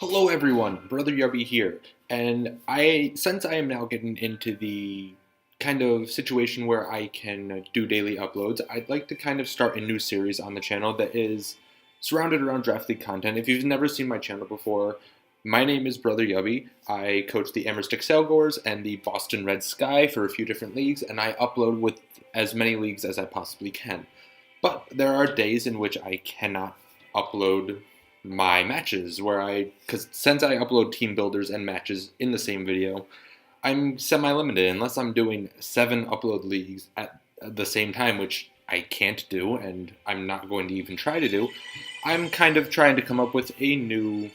Hello everyone, Brother Yubby here, and since I am now getting into the kind of situation where I can do daily uploads, I'd like to kind of start a new series on the channel that is surrounded around Draft League content. If you've never seen my channel before, my name is Brother Yubby. I coach the Amherst Excelgors and the Boston Red Sky for a few different leagues, and I upload with as many leagues as I possibly can. But there are days in which I cannot upload my matches because since I upload team builders and matches in the same video, I'm semi-limited unless I'm doing 7 upload leagues at the same time, which I can't do and I'm not going to even try to do. I'm kind of trying to come up with a new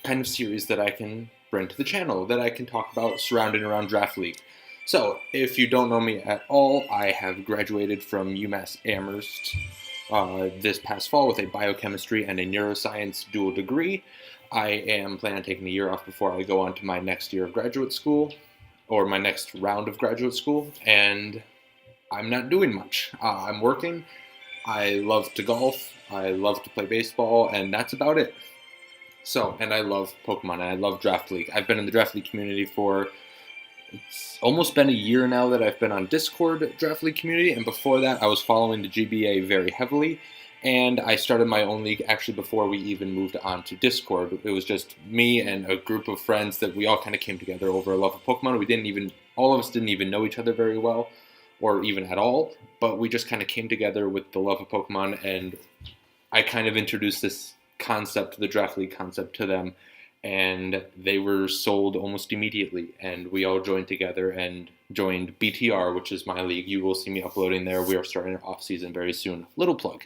kind of series that I can bring to the channel that I can talk about surrounding around Draft League. So, if you don't know me at all, I have graduated from UMass Amherst this past fall with a biochemistry and a neuroscience dual degree. I am planning on taking a year off before I go on to my next year of graduate school, or my next round of graduate school, and I'm not doing much. I'm working, I love to golf, I love to play baseball, and that's about it. So, and I love Pokemon, and I love Draft League. I've been in the Draft League community for it's almost been a year now that I've been on Discord Draft League community, and before that I was following the GBA very heavily, and I started my own league actually before we even moved on to Discord. It was just me and a group of friends that we all kind of came together over a love of Pokemon. All of us didn't even know each other very well, or even at all, but we just kind of came together with the love of Pokemon, and I kind of introduced this concept, the Draft League concept, to them, and they were sold almost immediately, and we all joined together and joined BTR, which is my league. You will see me uploading there. We are starting our off-season very soon. Little plug.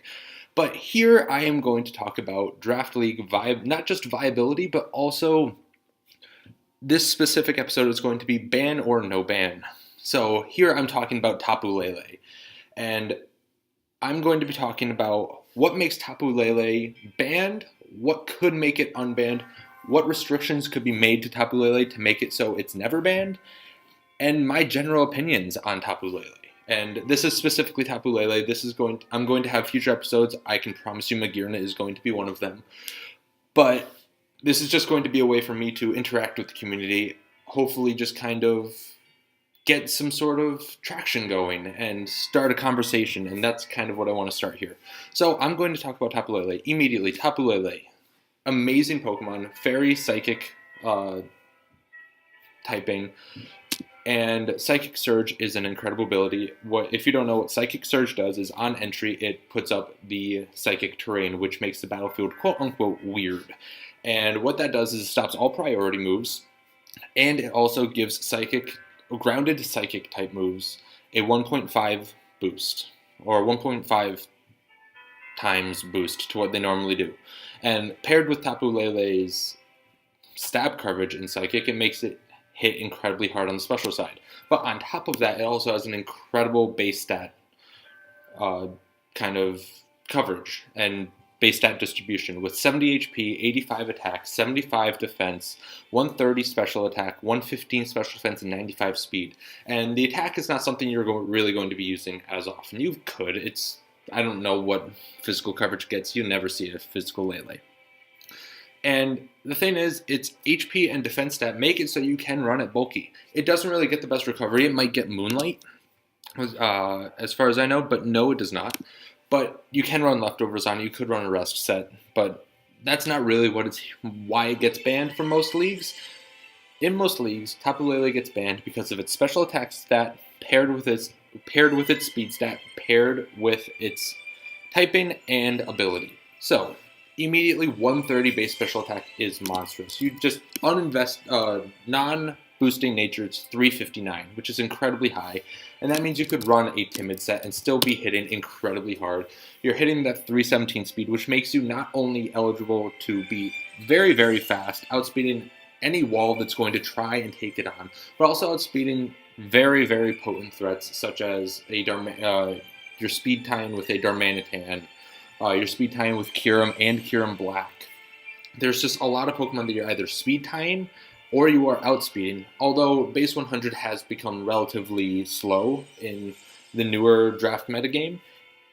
But here I am going to talk about Draft League not just viability, but also this specific episode is going to be ban or no ban. So here I'm talking about Tapu Lele, and I'm going to be talking about what makes Tapu Lele banned, what could make it unbanned, what restrictions could be made to Tapu Lele to make it so it's never banned, and my general opinions on Tapu Lele. And this is specifically Tapu Lele. I'm going to have future episodes. I can promise you Magirna is going to be one of them. But this is just going to be a way for me to interact with the community, hopefully just kind of get some sort of traction going and start a conversation, and that's kind of what I want to start here. So I'm going to talk about Tapu Lele immediately. Tapu Lele. Amazing Pokemon, Fairy Psychic typing, and Psychic Surge is an incredible ability. If you don't know what Psychic Surge does is on entry it puts up the psychic terrain, which makes the battlefield quote-unquote weird. And what that does is it stops all priority moves, and it also gives grounded psychic type moves a 1.5 boost, or 1.5 times boost to what they normally do. And paired with Tapu Lele's stab coverage in Psychic, it makes it hit incredibly hard on the special side. But on top of that, it also has an incredible base stat kind of coverage and base stat distribution with 70 HP, 85 attack, 75 defense, 130 special attack, 115 special defense, and 95 speed. And the attack is not something you're really going to be using as often. You could. I don't know what physical coverage gets. You never see a physical Lele. And the thing is, its HP and defense stat make it so you can run it bulky. It doesn't really get the best recovery. It might get Moonlight, as far as I know, but no, it does not. But you can run leftovers on it. You could run a rest set, but that's not really why it gets banned from most leagues. In most leagues, Tapu Lele gets banned because of its special attack stat paired with its speed stat, paired with its typing and ability. So, immediately 130 base special attack is monstrous. You just non-boosting nature, it's 359, which is incredibly high, and that means you could run a timid set and still be hitting incredibly hard. You're hitting that 317 speed, which makes you not only eligible to be very, very fast, outspeeding any wall that's going to try and take it on, but also outspeeding very, very potent threats such as your speed tying with a Darmanitan, your speed tying with Kyurem and Kyurem Black. There's just a lot of Pokemon that you're either speed tying or you are outspeeding, although base 100 has become relatively slow in the newer draft metagame.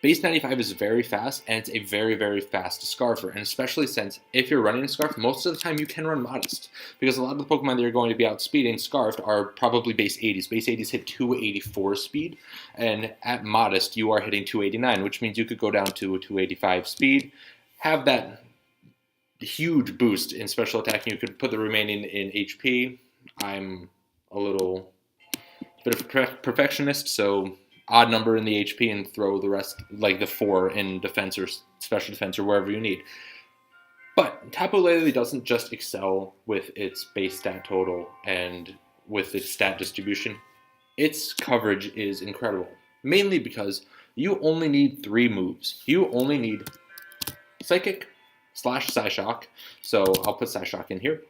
Base 95 is very fast, and it's a very, very fast Scarfer, and especially since if you're running a Scarf, most of the time you can run Modest, because a lot of the Pokemon that you're going to be outspeeding Scarfed are probably base 80s. Base 80s hit 284 speed, and at Modest you are hitting 289, which means you could go down to a 285 speed, have that huge boost in special attack, and you could put the remaining in HP. I'm a little bit of a perfectionist, so odd number in the HP and throw the rest, like the 4 in defense or special defense or wherever you need. But Tapu Lele doesn't just excel with its base stat total and with its stat distribution. Its coverage is incredible, mainly because you only need 3 moves. You only need Psychic / Psyshock, so I'll put Psyshock in here,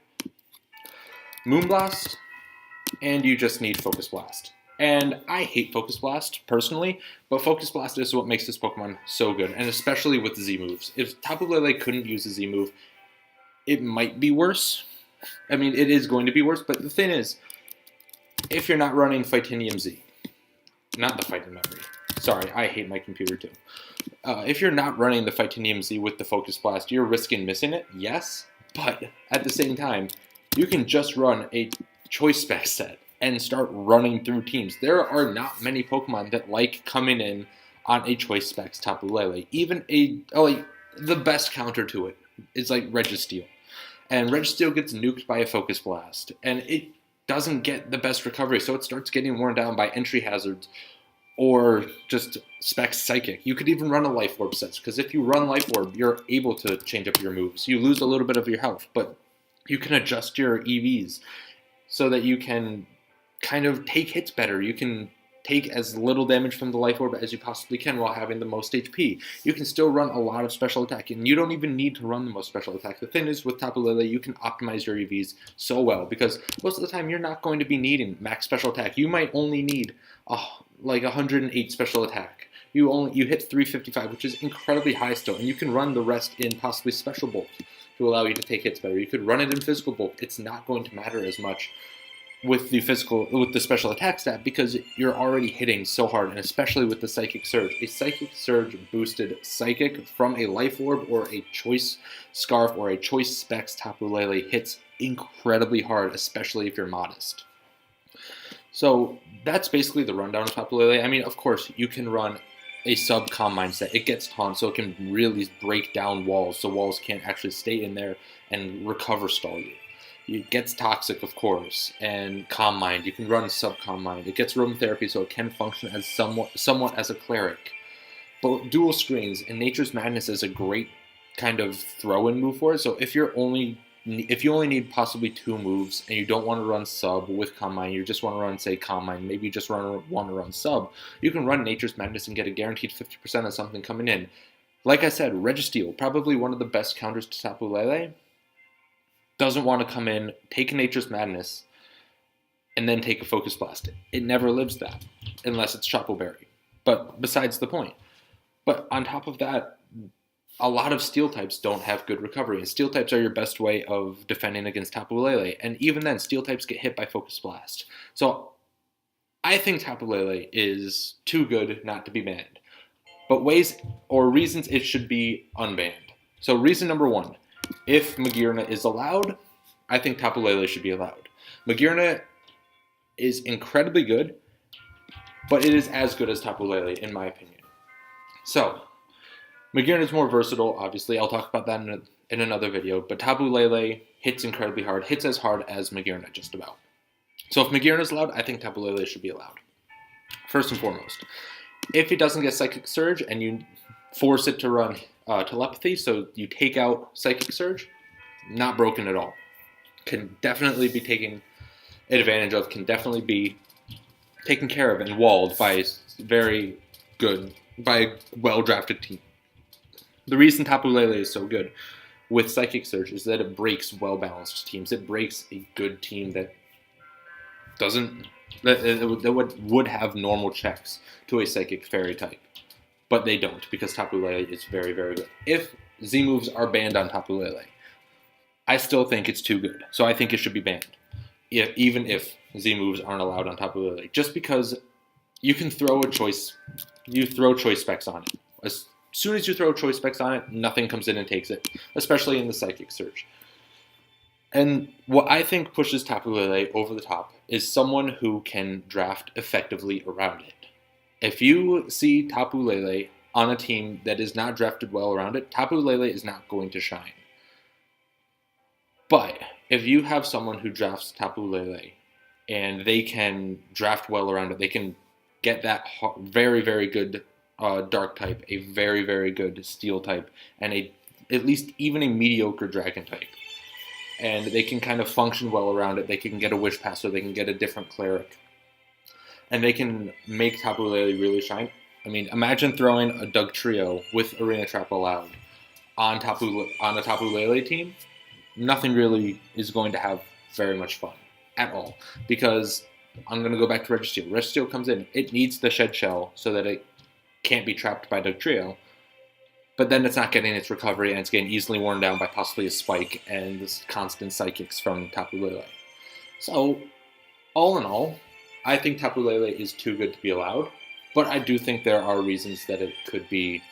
Moonblast, and you just need Focus Blast. And I hate Focus Blast, personally, but Focus Blast is what makes this Pokemon so good, and especially with the Z moves. If Tapu Lele couldn't use a Z move, it might be worse. I mean, it is going to be worse, but the thing is, if you're not running Fightinium Z, not the Fighting Memory, sorry, I hate my computer too. If you're not running the Fightinium Z with the Focus Blast, you're risking missing it, yes, but at the same time, you can just run a Choice Spec set and start running through teams. There are not many Pokemon that like coming in on a Choice Specs Tapu Lele. Even the best counter to it is like Registeel. And Registeel gets nuked by a Focus Blast, and it doesn't get the best recovery, so it starts getting worn down by entry hazards or just Specs Psychic. You could even run a Life Orb set, because if you run Life Orb, you're able to change up your moves. You lose a little bit of your health, but you can adjust your EVs so that you can kind of take hits better. You can take as little damage from the Life Orb as you possibly can while having the most HP. You can still run a lot of special attack, and you don't even need to run the most special attack. The thing is, with Tapu Lele, you can optimize your EVs so well, because most of the time you're not going to be needing max special attack. You might only need like 108 special attack. You hit 355, which is incredibly high still, and you can run the rest in possibly Special Bulk to allow you to take hits better. You could run it in Physical Bulk. It's not going to matter as much with the special attack stat, because you're already hitting so hard, and especially with the Psychic Surge. A Psychic Surge boosted Psychic from a Life Orb or a Choice Scarf or a Choice Specs Tapu Lele hits incredibly hard, especially if you're Modest. So that's basically the rundown of Tapu Lele. I mean, of course, you can run a sub-Calm Mind set. It gets taunt, so it can really break down walls, so walls can't actually stay in there and recover stall you. It gets Toxic, of course, and Calm Mind. You can run sub-Calm Mind. It gets Room Therapy, so it can function as somewhat as a Cleric. But Dual Screens and Nature's Madness is a great kind of throw-in move for it. So if you only need possibly 2 moves and you don't want to run sub with Calm Mind, you just want to run, say, Calm Mind, maybe you just want to run sub, you can run Nature's Madness and get a guaranteed 50% of something coming in. Like I said, Registeel, probably one of the best counters to Tapu Lele, doesn't want to come in, take Nature's Madness, and then take a Focus Blast. It never lives that, unless it's Chopo Berry. But besides the point. But on top of that, a lot of Steel types don't have good recovery, and Steel types are your best way of defending against Tapu Lele. And even then, Steel types get hit by Focus Blast. So I think Tapu Lele is too good not to be banned. But ways or reasons it should be unbanned. So reason number 1. If Magearna is allowed, I think Tapu Lele should be allowed. Magearna is incredibly good, but it is as good as Tapu Lele, in my opinion. So, Magearna is more versatile, obviously. I'll talk about that in another video, but Tapu Lele hits incredibly hard, hits as hard as Magearna, just about. So if Magearna is allowed, I think Tapu Lele should be allowed. First and foremost, if it doesn't get Psychic Surge and you force it to run Telepathy, so you take out Psychic Surge, not broken at all. Can definitely be taken advantage of, can definitely be taken care of and walled by a well-drafted team. The reason Tapu Lele is so good with Psychic Surge is that it breaks well-balanced teams. It breaks a good team that would have normal checks to a Psychic Fairy type. But they don't, because Tapu Lele is very, very good. If Z moves are banned on Tapu Lele, I still think it's too good. So I think it should be banned, even if Z moves aren't allowed on Tapu Lele. Just because you can throw choice specs on it, As soon as you throw choice specs on it, nothing comes in and takes it, especially in the Psychic Surge. And what I think pushes Tapu Lele over the top is someone who can draft effectively around it. If you see Tapu Lele on a team that is not drafted well around it, Tapu Lele is not going to shine. But if you have someone who drafts Tapu Lele and they can draft well around it, they can get that very, very good dark type, a very, very good steel type, and at least even a mediocre dragon type. And they can kind of function well around it. They can get a Wish Passer, they can get a different cleric, and they can make Tapu Lele really shine. I mean, imagine throwing a Dugtrio with Arena Trap allowed on a Tapu Lele team. Nothing really is going to have very much fun at all, because I'm going to go back to Registeel. Registeel comes in, it needs the Shed Shell so that it can't be trapped by Dugtrio, but then it's not getting its recovery and it's getting easily worn down by possibly a Spike and this constant Psychics from Tapu Lele. So, all in all, I think Tapu Lele is too good to be allowed, but I do think there are reasons that it could be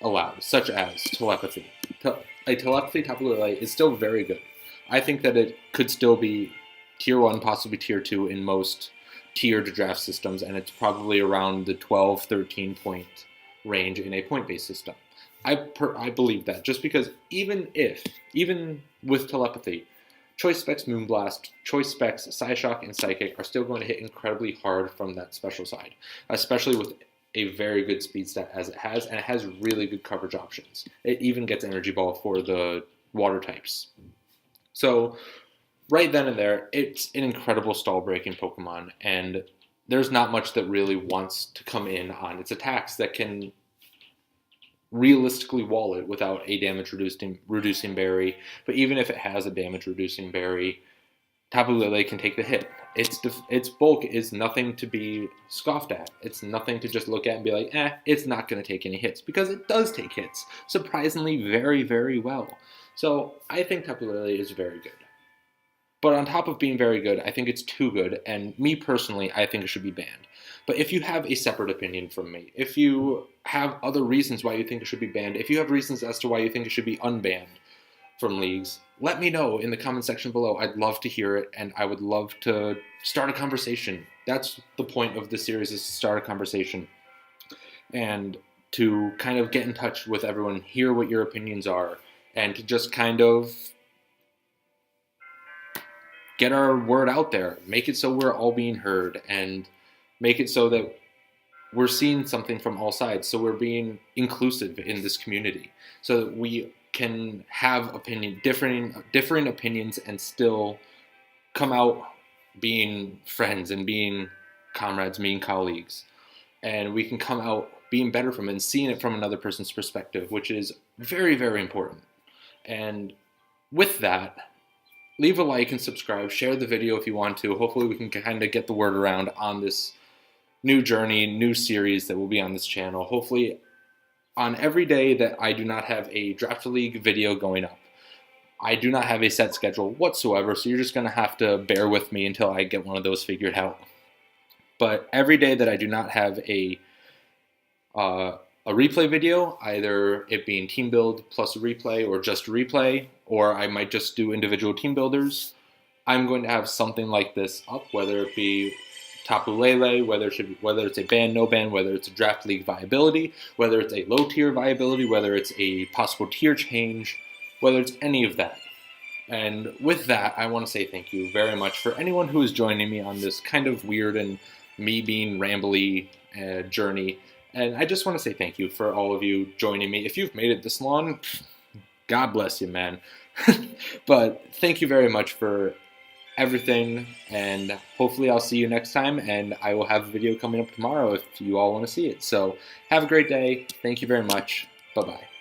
allowed, such as Telepathy. A Telepathy Tapu Lele is still very good. I think that it could still be Tier 1, possibly Tier 2 in most tiered draft systems, and it's probably around the 12, 13 point range in a point-based system. I believe that, just because even with Telepathy, Choice Specs Moonblast, Choice Specs Psyshock, and Psychic are still going to hit incredibly hard from that special side, especially with a very good speed stat as it has, and it has really good coverage options. It even gets Energy Ball for the water types. So right then and there, it's an incredible stall-breaking Pokemon, and there's not much that really wants to come in on its attacks that can realistically wall it without a damage-reducing berry. But even if it has a damage-reducing berry, Tapu Lele can take the hit. Its bulk is nothing to be scoffed at. It's nothing to just look at and be like, it's not going to take any hits, because it does take hits, surprisingly very, very well. So I think Tapu Lele is very good. But on top of being very good, I think it's too good, and me personally, I think it should be banned. But if you have a separate opinion from me, if you have other reasons why you think it should be banned, if you have reasons as to why you think it should be unbanned from leagues, let me know in the comment section below. I'd love to hear it, and I would love to start a conversation. That's the point of this series, is to start a conversation and to kind of get in touch with everyone, hear what your opinions are, and to just kind of get our word out there, make it so we're all being heard, and make it so that we're seeing something from all sides, so we're being inclusive in this community, so that we can have differing opinions and still come out being friends and being comrades, being colleagues. And we can come out being better from it and seeing it from another person's perspective, which is very, very important. And with that, leave a like and subscribe, share the video if you want to. Hopefully we can kind of get the word around on this new journey, new series that will be on this channel. Hopefully on every day that I do not have a Draft League video going up. I do not have a set schedule whatsoever, so you're just going to have to bear with me until I get one of those figured out. But every day that I do not have a replay video, either it being team build plus a replay or just a replay, or I might just do individual team builders, I'm going to have something like this up, whether it be Tapu Lele, whether it's a ban, no ban, whether it's a Draft League viability, whether it's a low tier viability, whether it's a possible tier change, whether it's any of that. And with that, I want to say thank you very much for anyone who is joining me on this kind of weird and me being rambly journey. And I just want to say thank you for all of you joining me. If you've made it this long, God bless you, man. But thank you very much for everything, and hopefully I'll see you next time, and I will have a video coming up tomorrow if you all want to see it. So have a great day. Thank you very much. Bye-bye.